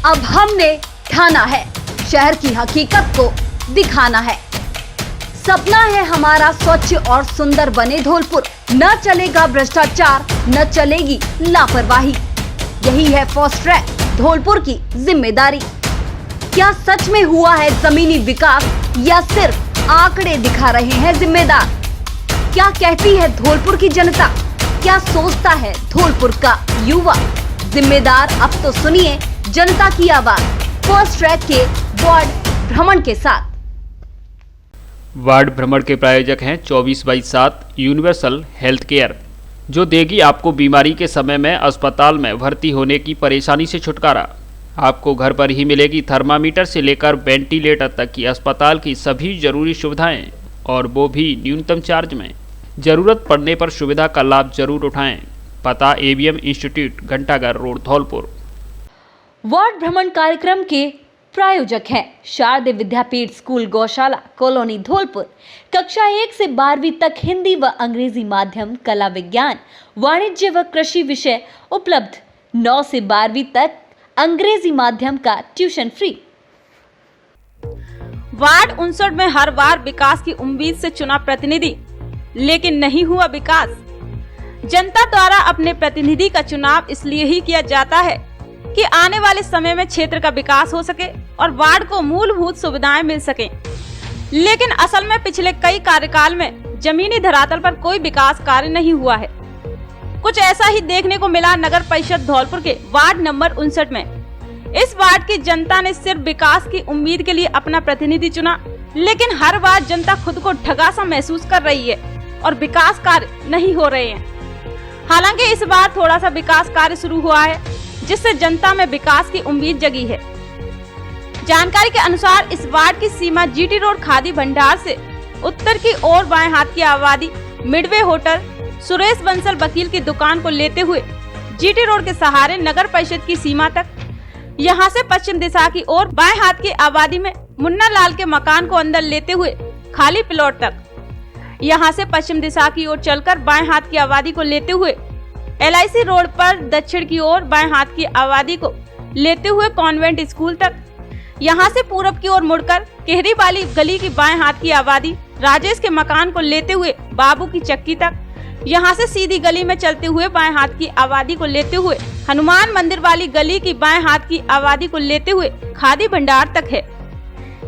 अब हमने ठाना है, शहर की हकीकत को दिखाना है। सपना है हमारा स्वच्छ और सुंदर बने धौलपुर। न चलेगा भ्रष्टाचार, न चलेगी लापरवाही। यही है फास्ट ट्रैक धौलपुर की जिम्मेदारी। क्या सच में हुआ है जमीनी विकास या सिर्फ आंकड़े दिखा रहे हैं जिम्मेदार? क्या कहती है धौलपुर की जनता? क्या सोचता है धौलपुर का युवा? जिम्मेदार अब तो सुनिए जनता की आवाज फास्ट ट्रैक के वार्ड भ्रमण के साथ। वार्ड भ्रमण के प्रायोजक हैं 24/7 यूनिवर्सल हेल्थ केयर, जो देगी आपको बीमारी के समय में अस्पताल में भर्ती होने की परेशानी से छुटकारा। आपको घर पर ही मिलेगी थर्मामीटर से लेकर वेंटिलेटर तक की अस्पताल की सभी जरूरी सुविधाएं, और वो भी न्यूनतम चार्ज में। ज़रूरत पड़ने पर सुविधा का लाभ जरूर उठाएं। पता ABM इंस्टीट्यूट, घंटाघर रोड, धौलपुर। वार्ड भ्रमण कार्यक्रम के प्रायोजक हैं शारदे विद्यापीठ स्कूल गौशाला कॉलोनी धौलपुर। कक्षा 1 से 12वीं तक हिंदी व अंग्रेजी माध्यम, कला विज्ञान, वाणिज्य व कृषि विषय उपलब्ध। 9 से 12वीं तक अंग्रेजी माध्यम का ट्यूशन फ्री। वार्ड 59 में हर बार विकास की उम्मीद से चुना प्रतिनिधि, लेकिन नहीं हुआ विकास। जनता द्वारा अपने प्रतिनिधि का चुनाव इसलिए ही किया जाता है कि आने वाले समय में क्षेत्र का विकास हो सके और वार्ड को मूलभूत सुविधाएं मिल सकें। लेकिन असल में पिछले कई कार्यकाल में जमीनी धरातल पर कोई विकास कार्य नहीं हुआ है। कुछ ऐसा ही देखने को मिला नगर परिषद धौलपुर के वार्ड नंबर 59 में। इस वार्ड की जनता ने सिर्फ विकास की उम्मीद के लिए अपना प्रतिनिधि चुना, लेकिन हर बार जनता खुद को ठगा सा महसूस कर रही है और विकास कार्य नहीं हो रहे हैं। हालांकि इस बार थोड़ा सा विकास कार्य शुरू हुआ है, जिससे जनता में विकास की उम्मीद जगी है। जानकारी के अनुसार इस वार्ड की सीमा GT रोड खादी भंडार से उत्तर की ओर बाएं हाथ की आबादी मिडवे होटल, सुरेश बंसल वकील की दुकान को लेते हुए GT रोड के सहारे नगर परिषद की सीमा तक, यहां से पश्चिम दिशा की ओर बाएं हाथ की आबादी में मुन्ना लाल के मकान को अंदर लेते हुए खाली प्लॉट तक, यहां से पश्चिम दिशा की ओर चलकर बाएं हाथ की आबादी को लेते हुए LIC रोड पर दक्षिण की ओर बाएं हाथ की आबादी को लेते हुए कॉन्वेंट स्कूल तक, यहां से पूरब की ओर मुड़कर केहरी वाली गली की बाएं हाथ की आबादी राजेश के मकान को लेते हुए बाबू की चक्की तक, यहां से सीधी गली में चलते हुए बाएं हाथ की आबादी को लेते हुए हनुमान मंदिर वाली गली की बाएं हाथ की आबादी को लेते हुए खादी भंडार तक है।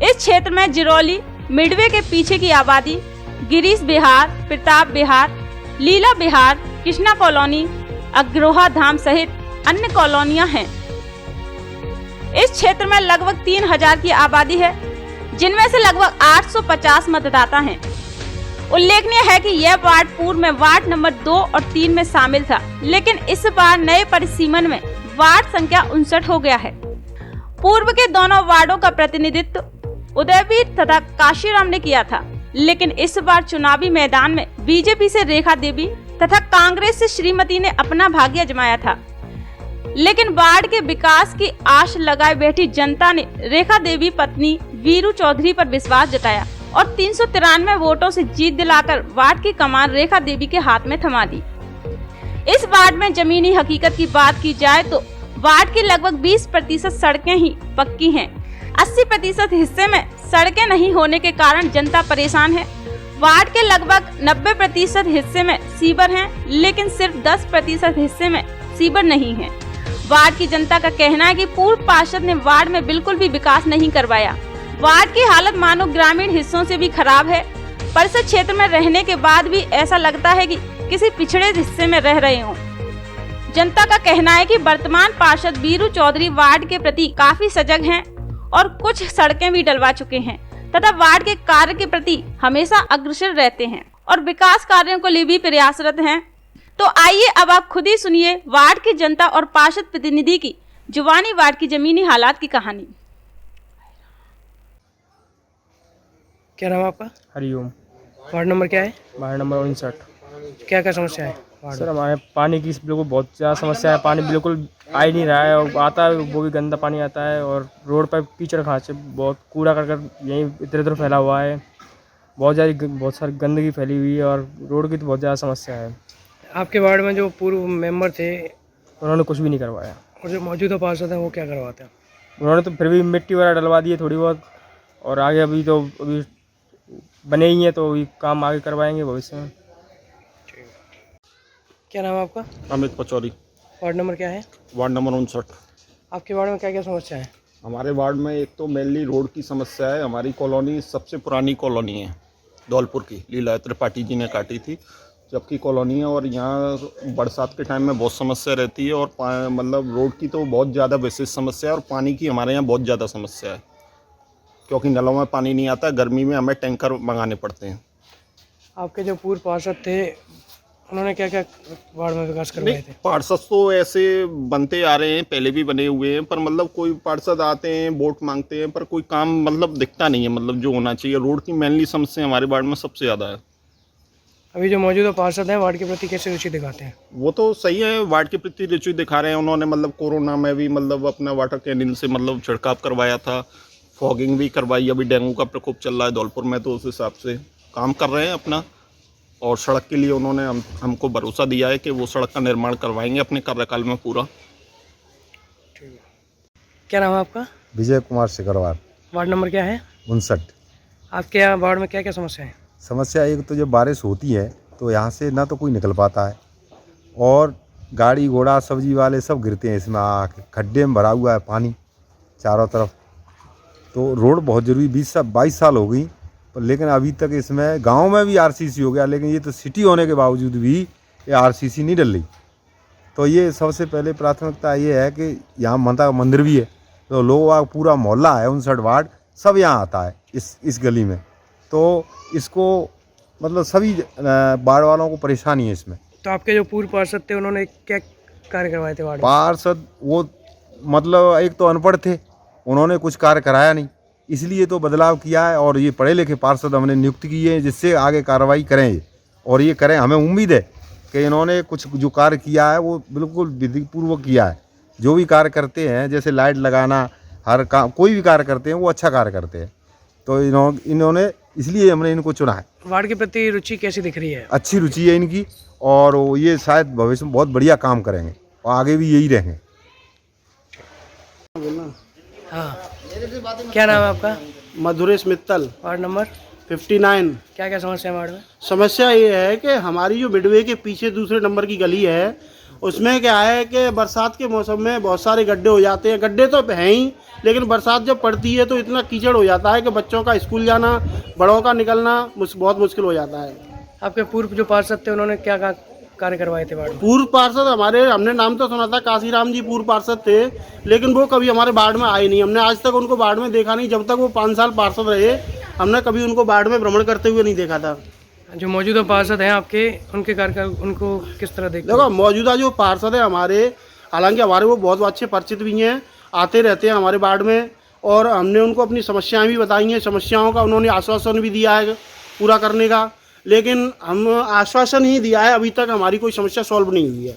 इस क्षेत्र में जिरौली मिडवे के पीछे की आबादी गिरीश बिहार, प्रताप बिहार, लीला बिहार, कृष्णा कॉलोनी, अग्रोहा धाम सहित अन्य कॉलोनियां हैं। इस क्षेत्र में लगभग 3000 की आबादी है, जिनमें से लगभग 850 मतदाता हैं। उल्लेखनीय है कि यह वार्ड पूर्व में वार्ड नंबर 2 और 3 में शामिल था, लेकिन इस बार नए परिसीमन में वार्ड संख्या 59 हो गया है। पूर्व के दोनों वार्डों का प्रतिनिधित्व उदयवीर तथा काशीराम ने किया था, लेकिन इस बार चुनावी मैदान में बीजेपी से रेखा देवी तथा कांग्रेस से श्रीमती ने अपना भाग्य आजमाया था। लेकिन वार्ड के विकास की आश लगाए बैठी जनता ने रेखा देवी पत्नी वीरू चौधरी पर विश्वास जताया और 393 वोटों से जीत दिलाकर वार्ड की कमान रेखा देवी के हाथ में थमा दी। इस वार्ड में जमीनी हकीकत की बात की जाए तो वार्ड की लगभग 20% सड़कें ही पक्की हैं। 80% हिस्से में सड़कें नहीं होने के कारण जनता परेशान है। वार्ड के लगभग 90% हिस्से में सीवर हैं, लेकिन सिर्फ 10% हिस्से में सीवर नहीं है। वार्ड की जनता का कहना है कि पूर्व पार्षद ने वार्ड में बिल्कुल भी विकास नहीं करवाया। वार्ड की हालत मानो ग्रामीण हिस्सों से भी खराब है। परिषद क्षेत्र में रहने के बाद भी ऐसा लगता है कि किसी पिछड़े हिस्से में रह रहे हों। जनता का कहना है कि वर्तमान पार्षद वीरू चौधरी वार्ड के प्रति काफी सजग हैं और कुछ सड़कें भी डलवा चुके हैं तथा वार्ड के कार्य के प्रति हमेशा अग्रसर रहते हैं और विकास कार्यों को लिए भी प्रयासरत हैं। तो आइए अब आप खुद ही सुनिए वार्ड की जनता और पार्षद प्रतिनिधि की जुबानी वार्ड की जमीनी हालात की कहानी। क्या नाम है आपका? हरिओम। वार्ड नंबर क्या है? Ward number 59। क्या क्या समस्या है वार्ड सर, हमारे पानी की बिल्कुल बहुत ज़्यादा समस्या है। पानी बिल्कुल आ ही नहीं रहा है, और आता है वो भी गंदा पानी आता है, और रोड पर कीचड़ खांचे बहुत कूड़ा कर यहीं इधर उधर फैला हुआ है। बहुत सारी गंदगी फैली हुई है, और रोड की तो बहुत ज़्यादा समस्या है। आपके वार्ड में जो पूर्व मेंबर थे उन्होंने कुछ भी नहीं करवाया, और जो मौजूदा पार्षद हैं वो क्या करवाते हैं? उन्होंने तो फिर भी मिट्टी वगैरह डलवा दी है थोड़ी बहुत, और आगे अभी बने ही हैं तो अभी काम आगे करवाएंगे भविष्य में। क्या नाम है आपका? अमित पचौरी, वार्ड नंबर क्या है? Ward number 59। आपके वार्ड में क्या क्या समस्या है? हमारे वार्ड में एक तो मेनली रोड की समस्या है। हमारी कॉलोनी सबसे पुरानी कॉलोनी है धौलपुर की, लीला त्रिपाठी जी ने काटी थी जबकि कॉलोनी है, और यहाँ बरसात के टाइम में बहुत समस्या रहती है, और मतलब रोड की तो बहुत ज़्यादा विशेष समस्या है, और पानी की हमारे यहाँ बहुत ज़्यादा समस्या है क्योंकि नलों में पानी नहीं आता। गर्मी में हमें टैंकर मंगाने पड़ते हैं। आपके जो पूर्व पार्षद थे उन्होंने क्या क्या वार्ड में विकास करवाए थे? पार्षद तो ऐसे बनते आ रहे हैं, पहले भी बने हुए हैं, पर मतलब कोई पार्षद आते हैं वोट मांगते हैं पर कोई काम मतलब दिखता नहीं है, मतलब जो होना चाहिए। रोड की मेनली समस्या हमारे वार्ड में सबसे ज़्यादा है। अभी जो मौजूदा पार्षद हैं वार्ड के प्रति कैसे रुचि दिखाते हैं? वो तो सही है, वार्ड के प्रति रुचि दिखा रहे हैं। उन्होंने मतलब कोरोना में भी मतलब अपना वाटर कैनिन से मतलब छिड़काव करवाया था, फॉगिंग भी करवाई। अभी डेंगू का प्रकोप चल रहा है धौलपुर में, तो उस हिसाब से काम कर रहे हैं अपना। और सड़क के लिए उन्होंने हमको भरोसा दिया है कि वो सड़क का निर्माण करवाएंगे अपने कार्यकाल में पूरा। क्या नाम है आपका? विजय कुमार सिकरवार, वार्ड नंबर क्या है? 59। आपके यहाँ वार्ड में क्या क्या समस्या है? समस्या एक तो जब बारिश होती है तो यहाँ से ना तो कोई निकल पाता है, और गाड़ी घोड़ा सब्जी वाले सब गिरते हैं इसमें आके। खड्डे में भरा हुआ है पानी चारों तरफ। तो रोड बहुत ज़रूरी, 22 साल हो गई, पर लेकिन अभी तक इसमें गांव में भी आरसीसी हो गया, लेकिन ये तो सिटी होने के बावजूद भी ये आरसीसी नहीं डल रही। तो ये सबसे पहले प्राथमिकता ये है कि यहाँ माता का मंदिर भी है, तो लोग पूरा मोहल्ला है 59 वार्ड सब यहाँ आता है इस गली में। तो इसको मतलब सभी वार्ड वालों को परेशानी है इसमें। तो आपके जो पूर्व पार्षद थे उन्होंने क्या कार्य करवाए थे वार्ड में? पार्षद वो मतलब एक तो अनपढ़ थे, उन्होंने कुछ कार्य कराया नहीं, इसलिए तो बदलाव किया है। और ये पढ़े लिखे पार्षद हमने नियुक्त किए हैं जिससे आगे कार्रवाई करें ये, और ये करें। हमें उम्मीद है कि इन्होंने कुछ जो कार्य किया है वो बिल्कुल विधिपूर्वक किया है। जो भी कार्य करते हैं, जैसे लाइट लगाना, हर काम कोई भी कार्य करते हैं वो अच्छा कार्य करते हैं। तो इन्होंने इसलिए हमने इनको चुना है। वार्ड के प्रति रुचि कैसी दिख रही है? अच्छी रुचि है इनकी, और ये शायद भविष्य में बहुत बढ़िया काम करेंगे और आगे भी यही रहेंगे। हाँ, क्या नाम है आपका? Madhuresh Mittal, ward number 59। क्या क्या समस्या है वार्ड में? समस्या ये है कि हमारी जो मिडवे के पीछे दूसरे नंबर की गली है उसमें क्या है कि बरसात के मौसम में बहुत सारे गड्ढे हो जाते हैं। गड्ढे तो हैं ही, लेकिन बरसात जब पड़ती है तो इतना कीचड़ हो जाता है कि बच्चों का स्कूल जाना, बड़ों का निकलना बहुत मुश्किल हो जाता है। आपके पूर्व जो पार्षद थे उन्होंने क्या कार्य करवाए थे वार्ड में? पूर्व पार्षद हमने नाम तो सुना था, काशीराम जी पूर्व पार्षद थे, लेकिन वो कभी हमारे वार्ड में आए नहीं। हमने आज तक उनको वार्ड में देखा नहीं। जब तक वो 5 साल पार्षद रहे हमने कभी उनको वार्ड में भ्रमण करते हुए नहीं देखा था। जो मौजूदा पार्षद हैं आपके, उनके कार्यकाल उनको किस तरह देखते देखो, मौजूदा जो पार्षद है हमारे, हालांकि हमारे वो बहुत अच्छे परिचित भी हैं, आते रहते हैं हमारे वार्ड में, और हमने उनको अपनी समस्याएं भी बताई हैं। समस्याओं का उन्होंने आश्वासन भी दिया है पूरा करने का, लेकिन हम आश्वासन ही दिया है, अभी तक हमारी कोई समस्या सॉल्व नहीं हुई है।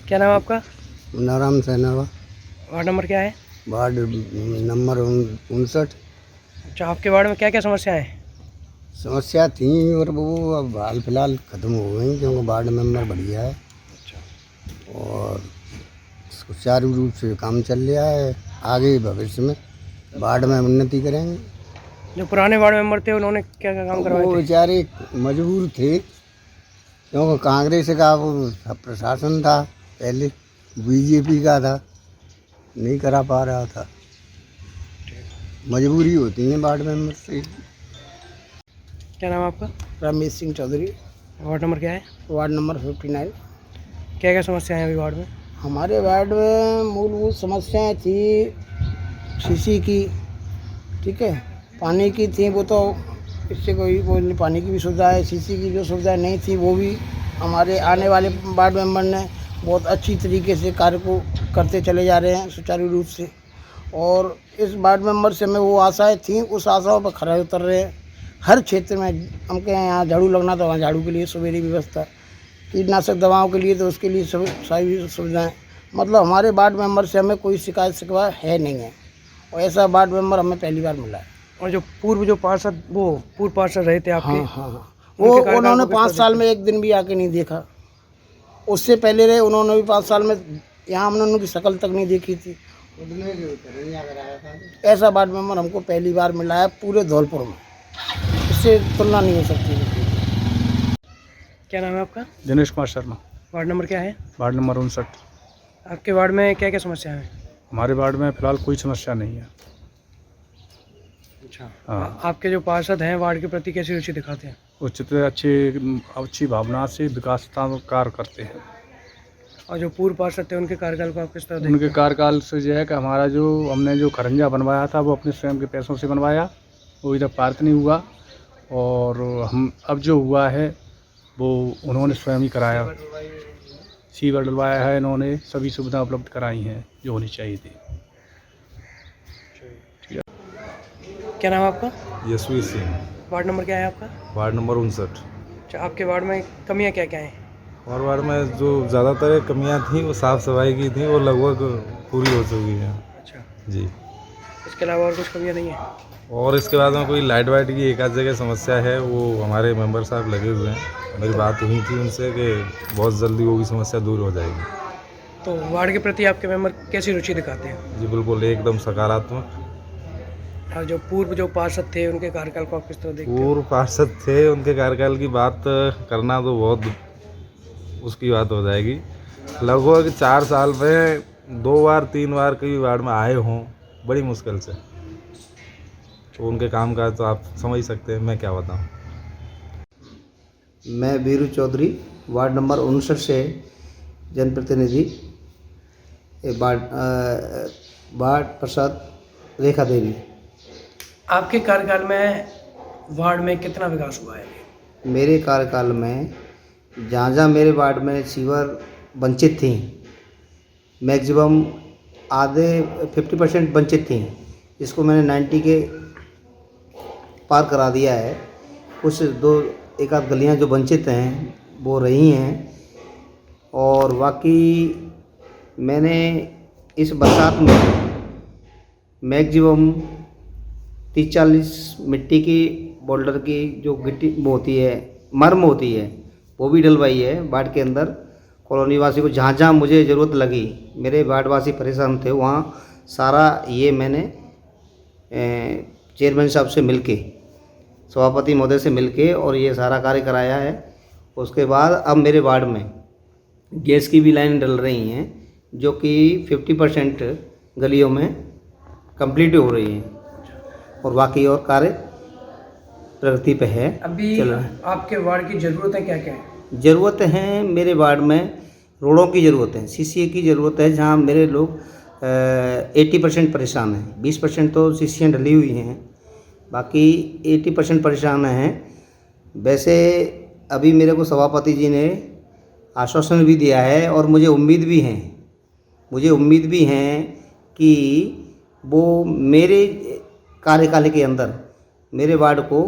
क्या नाम है आपका? नारायण सैनवा, वार्ड नंबर क्या है? Ward number 59। अच्छा, आपके वार्ड में क्या क्या समस्याएं हैं? समस्या थी और वो अब हाल फिलहाल ख़त्म हो गई क्योंकि वार्ड मेंबर बढ़िया है और सुचारू रूप से काम चल रहा है। आगे भविष्य में वार्ड में उन्नति करेंगे। जो पुराने वार्ड मेंबर थे उन्होंने क्या क्या काम करवाए वो थे? बेचारे मजबूर थे क्योंकि कांग्रेस का वो प्रशासन था, पहले बीजेपी का था, नहीं करा पा रहा था। मजबूरी होती है वार्ड मेंबर से। क्या नाम है आपका? रमेश सिंह चौधरी, वार्ड नंबर क्या है? Ward number 59। क्या क्या समस्याएं हैं अभी वार्ड में? हमारे वार्ड में मूलभूत समस्याएं थी सीसी की, ठीक है, पानी की थी, वो तो इससे कोई वो नहीं, पानी की भी सुविधा है। सीसी की जो सुविधा नहीं थी वो भी हमारे आने वाले वार्ड मेंबर ने बहुत अच्छी तरीके से कार्य को करते चले जा रहे हैं सुचारू रूप से, और इस वार्ड मेंबर से हमें वो आशाएं थी, उस आशाओं पर खरा उतर रहे हैं। हर क्षेत्र में हमके यहाँ झाड़ू लगना तो वहाँ झाड़ू के लिए सवेरी व्यवस्था, कीटनाशक दवाओं के लिए तो उसके लिए सब सारी सुविधाएँ, मतलब हमारे वार्ड मेंबर से हमें कोई शिकायत शिकवा है नहीं है, और ऐसा वार्ड मेंबर हमें पहली बार मिला है। और जो पूर्व पार्षद रहे थे आपके, हाँ, वो उन्होंने 5 साल में एक दिन भी आके नहीं देखा। उससे पहले रहे उन्होंने भी 5 साल में यहाँ हमने उनकी शक्ल तक नहीं देखी थी। ऐसा वार्ड मेंबर हमको पहली बार मिला है पूरे धौलपुर में, इससे तुलना नहीं हो सकती। क्या नाम है आपका? दिनेश कुमार शर्मा, वार्ड नंबर क्या है? Ward number 59। आपके वार्ड में क्या क्या समस्या है? हमारे वार्ड में फ़िलहाल कोई समस्या नहीं है। अच्छा, हाँ। आपके जो पार्षद हैं वार्ड के प्रति कैसी रुचि दिखाते हैं? उचित अच्छी भावना से विकास का कार्य करते हैं। और जो पूर्व पार्षद थे उनके कार्यकाल को आप किस तरह देखते उनके कार्यकाल से जो है कि हमने जो खरंजा बनवाया था वो अपने स्वयं के पैसों से बनवाया, वो इधर पारित नहीं हुआ। और हम अब जो हुआ है वो उन्होंने स्वयं ही कराया। सीवर डलवाया है इन्होंने, सभी सुविधा उपलब्ध कराई हैं जो होनी चाहिए थी। हैं? क्या नाम है आपका? यशवीर सिंह, वार्ड नंबर क्या है आपका? Ward number 59। अच्छा, आपके वार्ड में कमियां क्या क्या हैं? और वार्ड में जो ज़्यादातर कमियां थी वो साफ़ सफाई की थी, वो लगभग पूरी हो चुकी हैं। अच्छा, जी। इसके अलावा और कुछ कमियां नहीं है? और इसके बाद में कोई लाइट वाइट की एक आध जगह समस्या है, वो हमारे मेंबर साहब लगे हुए हैं। मेरी बात हुई थी उनसे कि बहुत जल्दी वो भी समस्या दूर हो जाएगी। तो वार्ड के प्रति आपके मेंबर कैसी रुचि दिखाते हैं? जी बिल्कुल, एकदम सकारात्मक। और जो पूर्व जो पार्षद थे उनके कार्यकाल को आप किस तरह देखते हैं? पूर्व पार्षद थे, उनके कार्यकाल की बात करना तो बहुत उसकी बात हो जाएगी। लगभग 4 साल में 2 बार 3 बार कई वार्ड में आए हों, बड़ी मुश्किल से। तो उनके काम का तो आप समझ सकते हैं, मैं क्या बताऊं। मैं वीरू चौधरी, वार्ड नंबर 59 से जनप्रतिनिधि, वार्ड प्रसाद रेखा देवी। आपके कार्यकाल में वार्ड में कितना विकास हुआ है? मेरे कार्यकाल में जहाँ मेरे वार्ड में सीवर वंचित थी, मैक्सिमम आधे 50% वंचित थी, इसको मैंने 90 के पार करा दिया है। कुछ 1 आध गलियाँ जो वंचित हैं वो रही हैं। और बाकी मैंने इस बरसात में मैक्सिमम 30-40 मिट्टी की बोल्डर की जो गिट्टी वो होती है, मर्म होती है, वो भी डलवाई है वार्ड के अंदर। कॉलोनी वासी को जहाँ जहाँ मुझे ज़रूरत लगी, मेरे वार्डवासी परेशान थे, वहाँ सारा ये मैंने चेयरमैन साहब से मिलके, सभापति महोदय से मिलके और ये सारा कार्य कराया है। उसके बाद अब मेरे वार्ड में गैस की भी लाइन डल रही हैं, जो कि 50% गलियों में कंप्लीट हो रही हैं और बाकी और कार्य प्रगति पे है। अभी चल रहा है। आपके वार्ड की ज़रूरतें क्या क्या हैं? ज़रूरत हैं मेरे वार्ड में, रोडों की ज़रूरत है, सीसीए की ज़रूरत है। जहाँ मेरे लोग 80% परेशान हैं, 20% तो सीसीएं डली हुई हैं, बाकी 80% परेशान हैं। वैसे अभी मेरे को सभापति जी ने आश्वासन भी दिया है और मुझे उम्मीद भी हैं कि वो मेरे कार्यकाल के अंदर मेरे वार्ड को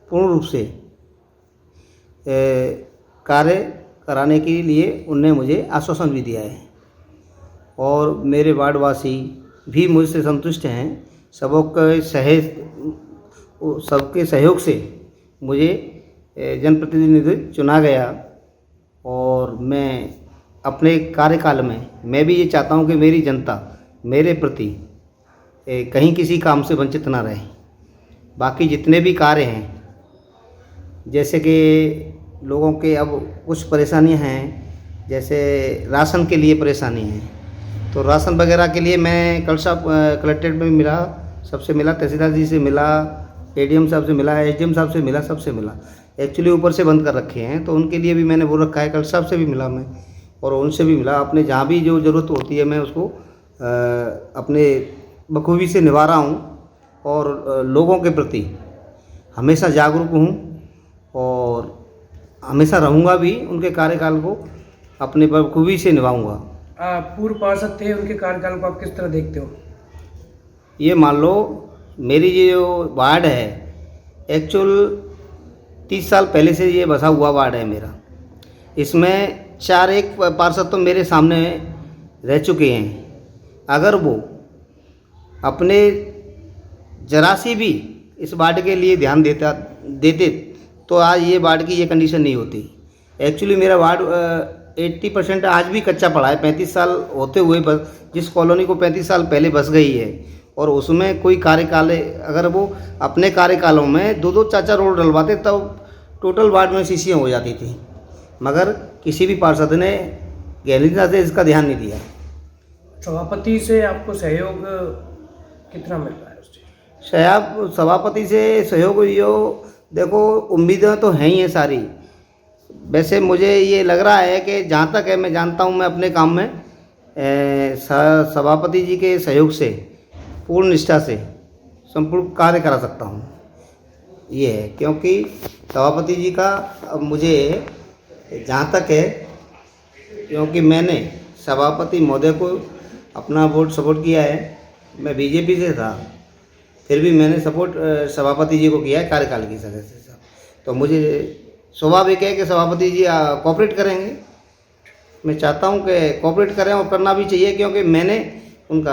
पूर्ण रूप से कार्य कराने के लिए उनने मुझे आश्वासन भी दिया है। और मेरे वार्डवासी भी मुझसे संतुष्ट हैं। सबके सहयोग से मुझे जनप्रतिनिधि चुना गया और मैं अपने कार्यकाल में मैं भी ये चाहता हूँ कि मेरी जनता मेरे प्रति कहीं किसी काम से वंचित ना रहे। बाकी जितने भी कार्य हैं, जैसे कि लोगों के अब कुछ परेशानियां हैं, जैसे राशन के लिए परेशानी है, तो राशन वगैरह के लिए मैं कल साहब कलेक्ट्रेट में मिला, सबसे मिला, तहसीलदार जी से मिला, एडीएम साहब से मिला, एसडीएम साहब से मिला, सबसे मिला। एक्चुअली ऊपर से बंद कर रखे हैं, तो उनके लिए भी मैंने बोल रखा है। कल साहब से भी मिला मैं और उनसे भी मिला। अपने जहाँ भी जो ज़रूरत होती है मैं उसको अपने बखूबी से निभा रहा हूँ और लोगों के प्रति हमेशा जागरूक हूँ और हमेशा रहूँगा भी। उनके कार्यकाल को अपने बखूबी से निभाऊँगा। पूर्व पार्षद थे, उनके कार्यकाल को आप किस तरह देखते हो? ये मान लो मेरी ये जो वार्ड है, एक्चुअल 30 साल पहले से ये बसा हुआ वार्ड है मेरा। इसमें 4 पार्षद तो मेरे सामने रह चुके हैं। अगर वो अपने जरा सी भी इस वार्ड के लिए ध्यान देते तो आज ये वार्ड की ये कंडीशन नहीं होती। एक्चुअली मेरा वार्ड 80% आज भी कच्चा पड़ा है। 35 साल होते हुए बस, जिस कॉलोनी को 35 साल पहले बस गई है और उसमें कोई कार्यकाल, अगर वो अपने कार्यकालों में 2-2 4-4 रोड डलवाते तब टोटल वार्ड में सीसियाँ हो जाती थी, मगर किसी भी पार्षद ने गहनता से इसका ध्यान नहीं दिया। सभापति से आपको सहयोग कितना मिल रहा है उससे? सभापति से सहयोग यो देखो, उम्मीदें तो हैं ही हैं सारी। वैसे मुझे ये लग रहा है कि जहाँ तक है मैं जानता हूँ, मैं अपने काम में सभापति जी के सहयोग से पूर्ण निष्ठा से संपूर्ण कार्य करा सकता हूँ। ये है क्योंकि सभापति जी का अब मुझे जहाँ तक है, क्योंकि मैंने सभापति महोदय को अपना वोट सपोर्ट किया है। मैं बीजेपी से था, फिर भी मैंने सपोर्ट सभापति जी को किया है कार्यकाल की सदस्य से। तो मुझे स्वाभाविक है कि सभापति जी कोऑपरेट करेंगे। मैं चाहता हूं कि कोऑपरेट करें और करना भी चाहिए, क्योंकि मैंने